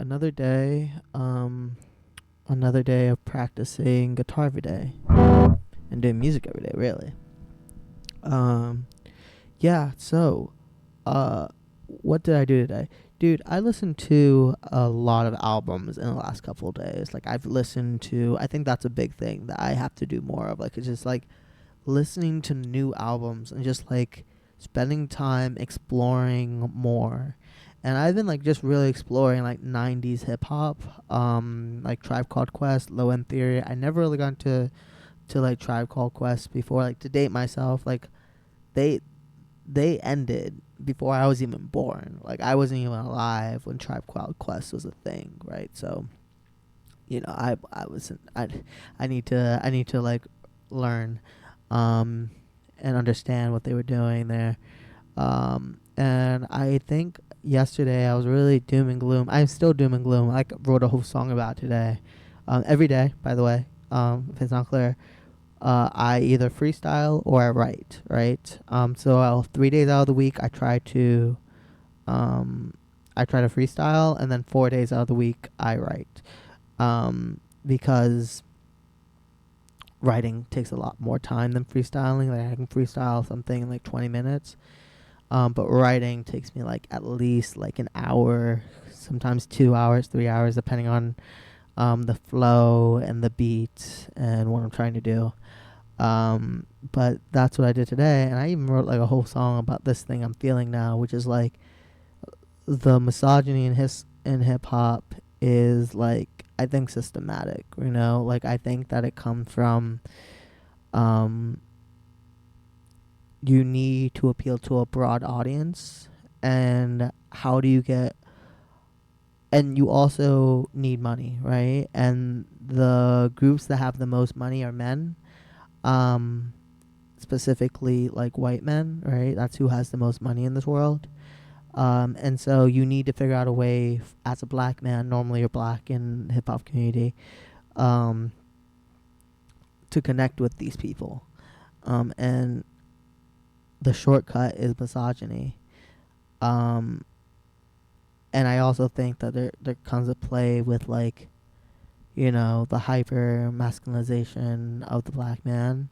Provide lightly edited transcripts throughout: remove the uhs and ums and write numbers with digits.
another day of practicing guitar every day and doing music every day, really. Um, yeah, so, uh, what did I do today? Dude, I listened to a lot of albums in the last couple of days. Like, I've listened to, I think that's a big thing that I have to do more of. Like, it's just like listening to new albums and just like spending time exploring more. And I've been like just really exploring like 90s hip hop, like Tribe Called Quest, Low End Theory. I never really got to like Tribe Called Quest before. Like, to date myself, like they they ended before I was even born. Like, I wasn't even alive when Tribe Called Quest was a thing, right? So, I wasn't. I need to like learn, um, and understand what they were doing there. And I think yesterday I was really doom and gloom. I'm still doom and gloom. I wrote a whole song about it today. Every day, by the way. If it's not clear, I either freestyle or I write. Right. So 3 days out of the week um, I try to freestyle, and then 4 days out of the week I write. Because writing takes a lot more time than freestyling. Like, I can freestyle something in like 20 minutes. But writing takes me like at least like an hour, sometimes 2 hours, 3 hours, depending on the flow and the beat and what I'm trying to do. But that's what I did today, and I even wrote like a whole song about this thing I'm feeling now, which is like the misogyny in hip hop is like, I think, systematic. Like, I think that it comes from um you need to appeal to a broad audience, and how do you get, and you also need money, right? And the groups that have the most money are men, um specifically like white men, right? That's who has the most money in this world. And so you need to figure out a way, as a black man, normally you're black in hip hop community, um to connect with these people. And the shortcut is misogyny. Um, and I also think that there comes a play with like, the hyper masculinization of the black man.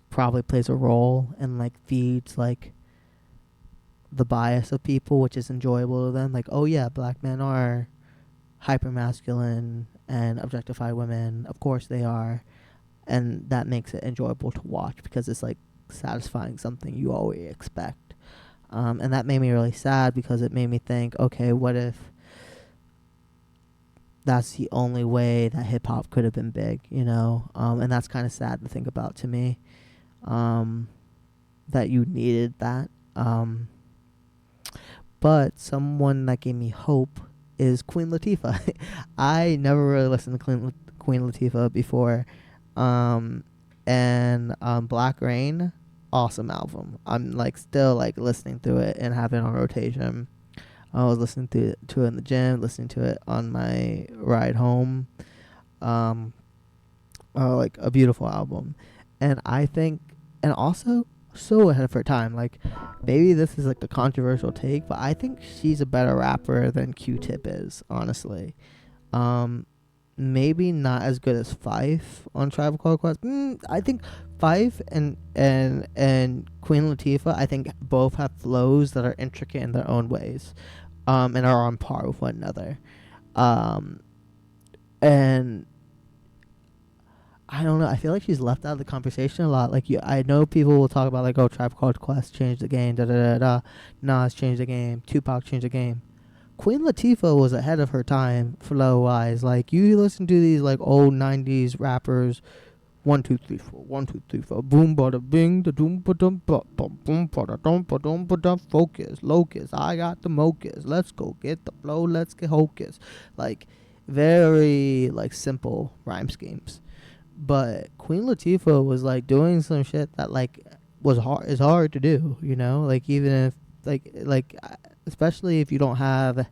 Probably plays a role and like feeds like the bias of people, which is enjoyable to them. Like, oh yeah, black men are hyper masculine and objectify women. Of course they are, and that makes it enjoyable to watch because it's like satisfying something you always expect. And that made me really sad because it made me think, okay, what if that's the only way that hip hop could have been big, and that's kind of sad to think about to me, that you needed that. But someone that gave me hope is Queen Latifah. I never really listened to Queen Latifah before. Um, and Black Rain, awesome album. I'm like still like listening to it and having it on rotation. I was listening to it in the gym, listening to it on my ride home. Um, like a beautiful album, and I think, and also so ahead of her time. Like, maybe this is like a controversial take, but I think she's a better rapper than Q-Tip is, honestly. Um, Maybe not as good as Fife on Tribal Called Quest. I think Fife and Queen Latifah, I think both have flows that are intricate in their own ways, and are on par with one another. Um, and I don't know. I feel like she's left out of the conversation a lot. Like, I know people will talk about like, oh, Tribe Called Quest changed the game, da da da da. Nas changed the game. Tupac changed the game. Queen Latifah was ahead of her time, flow wise. Like, you listen to these like old '90s rappers, 1 2 3 4, 1 2 3 4, boom bada bing, da doom ba dum ba boom ba dum. Focus, locus. I got the mocus. Let's go get the flow. Let's get hocus. Like, very like simple rhyme schemes. But Queen Latifah was like doing some shit that like was hard is hard to do, like, even if like especially if you don't have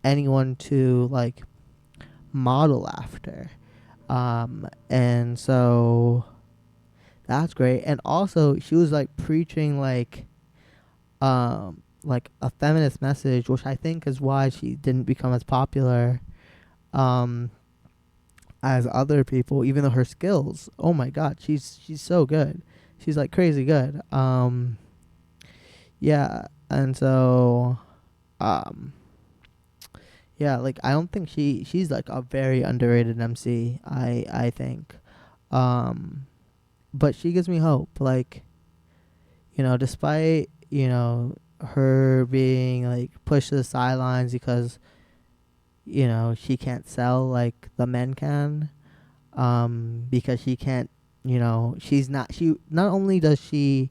anyone to like model after. And so that's great. And also she was like preaching like a feminist message, which I think is why she didn't become as popular um as other people, even though her skills, oh my god, she's so good. She's like crazy good. Yeah, and so um yeah, like I don't think she's like a very underrated MC, I think. Um but she gives me hope. Like, despite, her being like pushed to the sidelines because, she can't sell like the men can, because she can't, she not only does she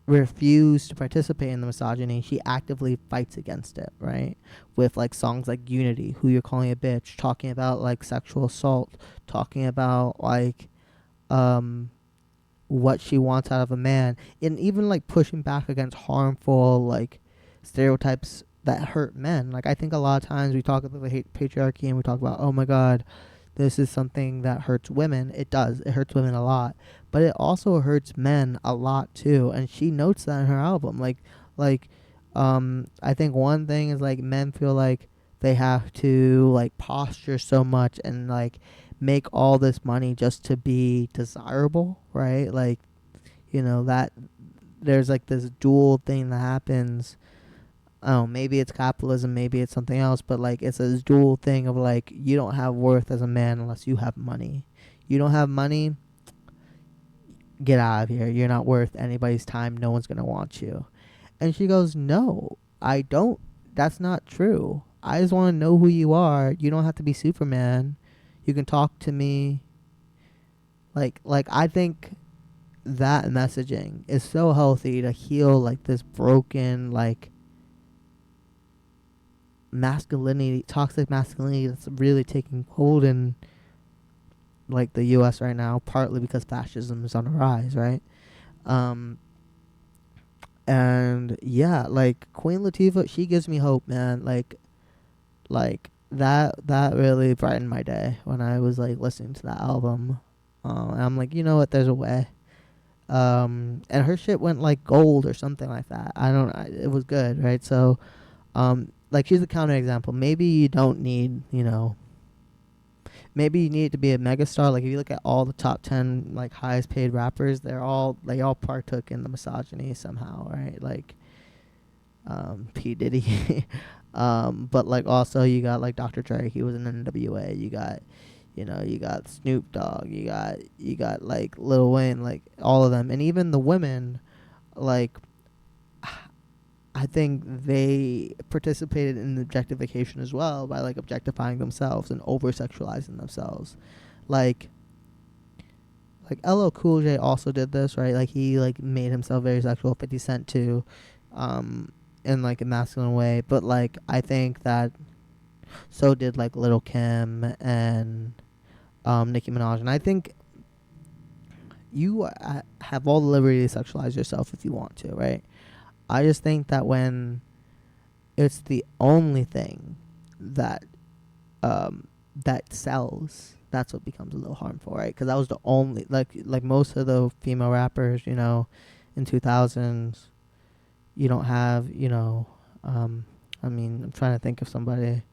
refuse to participate in the misogyny, she actively fights against it, right? With like songs like Unity, Who You're Calling a Bitch, talking about like sexual assault, talking about like um what she wants out of a man, and even like pushing back against harmful like stereotypes that hurt men. Like I think a lot of times we talk about the hate patriarchy and we talk about, oh my god, this is something that hurts women. It does. It hurts women a lot, but it also hurts men a lot too. And she notes that in her album. Like, I think one thing is like men feel like they have to like posture so much and like make all this money just to be desirable, right? Like, that there's like this dual thing that happens. Oh, maybe it's capitalism, maybe it's something else, but like it's a dual thing of like you don't have worth as a man unless you have money. You don't have money, get out of here. You're not worth anybody's time. No one's gonna want you. And she goes, no, I don't. That's not true. I just want to know who you are. You don't have to be Superman. You can talk to me. Like I think that messaging is so healthy to heal like this broken like masculinity, toxic masculinity that's really taking hold in like the US right now, partly because fascism is on the rise, right? Um and yeah, like Queen Latifah, she gives me hope, man. Like that really brightened my day when I was like listening to that album. And I'm like, you know what, there's a way. And her shit went like gold or something like that. It was good, right? So like she's a counterexample. Maybe you don't need, maybe you need to be a megastar. Like if you look at all the top 10 like highest paid rappers, they all partook in the misogyny somehow, right? Like P Diddy. But like also you got like Dr. Dre, he was in NWA. You got Snoop Dogg, you got like Lil Wayne, like all of them, and even the women, like I think they participated in objectification as well by like objectifying themselves and over sexualizing themselves, like LL Cool J also did this, right? Like he like made himself very sexual. 50 Cent too, in like a masculine way, but like I think that so did like Little Kim and Nicki Minaj, and I think you have all the liberty to sexualize yourself if you want to, right? I just think that when it's the only thing that that sells, that's what becomes a little harmful, right? Because that was the only like most of the female rappers, in 2000s, you don't have, I mean, I'm trying to think of somebody.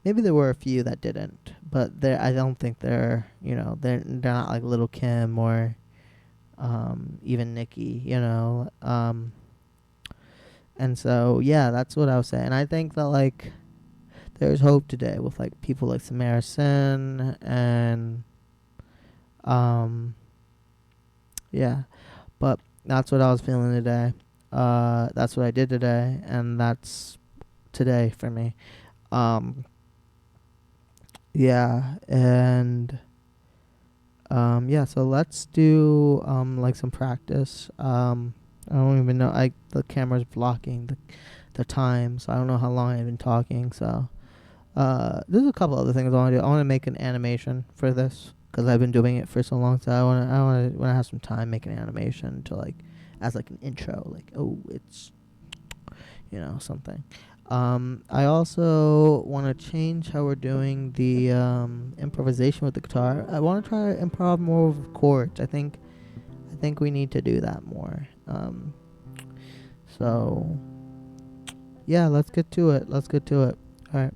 Maybe there were a few that didn't, but I don't think they're not like Little Kim or even Nicki, and so yeah, that's what I was saying. I think that like there's hope today with like people like Samara Sin and yeah, but that's what I was feeling today. That's what I did today, and that's today for me. Yeah, and yeah, so let's do like some practice. I don't even know. The camera's blocking the time, so I don't know how long I've been talking. So there's a couple other things I want to do. I want to make an animation for this because I've been doing it for so long. So I want to when I have some time, make an animation to like as like an intro, like oh it's something. I also want to change how we're doing the improvisation with the guitar. I want to try to improv more with chords. I think think we need to do that more. So yeah, let's get to it. Let's get to it. All right.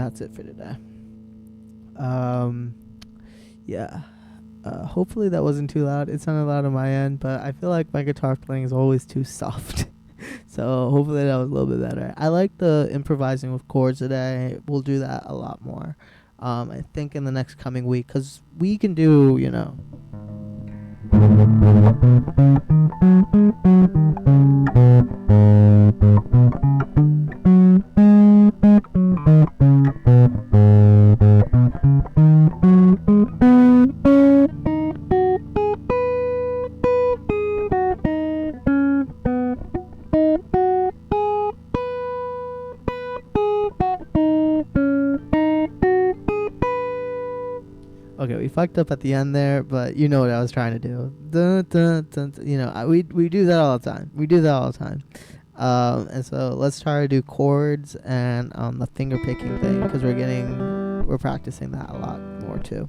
that's it for today. Um, yeah. Hopefully that wasn't too loud. It sounded loud on my end, but I feel like my guitar playing is always too soft. So hopefully that was a little bit better. I like the improvising with chords today. We'll do that a lot more. I think in the next coming week, because we can do, Okay, we fucked up at the end there, but you know what I was trying to do. Dun, dun, dun, dun, we do that all the time. We do that all the time. And so let's try to do chords and the finger picking thing, because we're practicing that a lot more too.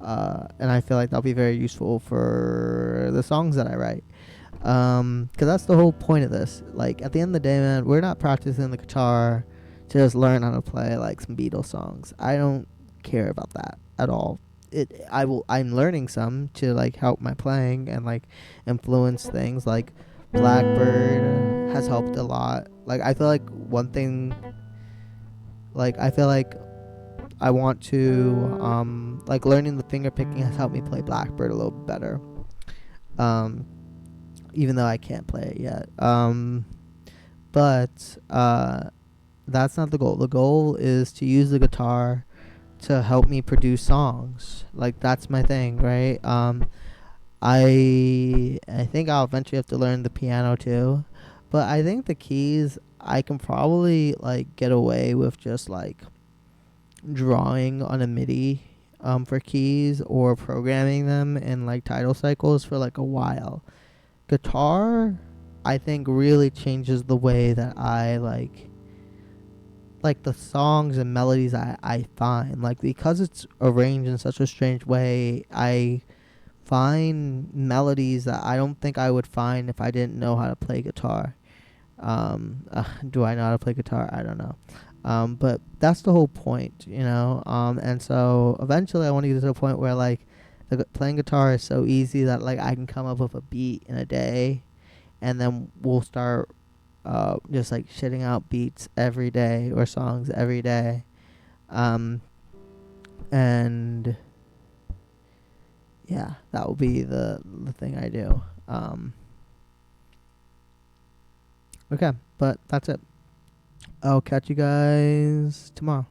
And I feel like that'll be very useful for the songs that I write. Because that's the whole point of this. Like, at the end of the day, man, we're not practicing the guitar to just learn how to play like some Beatles songs. I don't care about that at all. I'm learning some to like help my playing and like influence things. Like Blackbird has helped a lot. Like, I feel like one thing, like, I feel like I want to like learning the finger picking has helped me play Blackbird a little better. Even though I can't play it yet. But that's not the goal. The goal is to use the guitar to help me produce songs. Like, that's my thing, right? I think I'll eventually have to learn the piano too, but I think the keys I can probably like get away with just like drawing on a MIDI for keys, or programming them in like title cycles for like a while. Guitar, I think, really changes the way that I like the songs and melodies I find. Like, because it's arranged in such a strange way, I find melodies that I don't think I would find if I didn't know how to play guitar. Do I know how to play guitar? I don't know. But that's the whole point, and so eventually I want to get to the point where like playing guitar is so easy that like I can come up with a beat in a day, and then we'll start just like shitting out beats every day or songs every day. And yeah, that will be the thing I do. Okay, but that's it. I'll catch you guys tomorrow.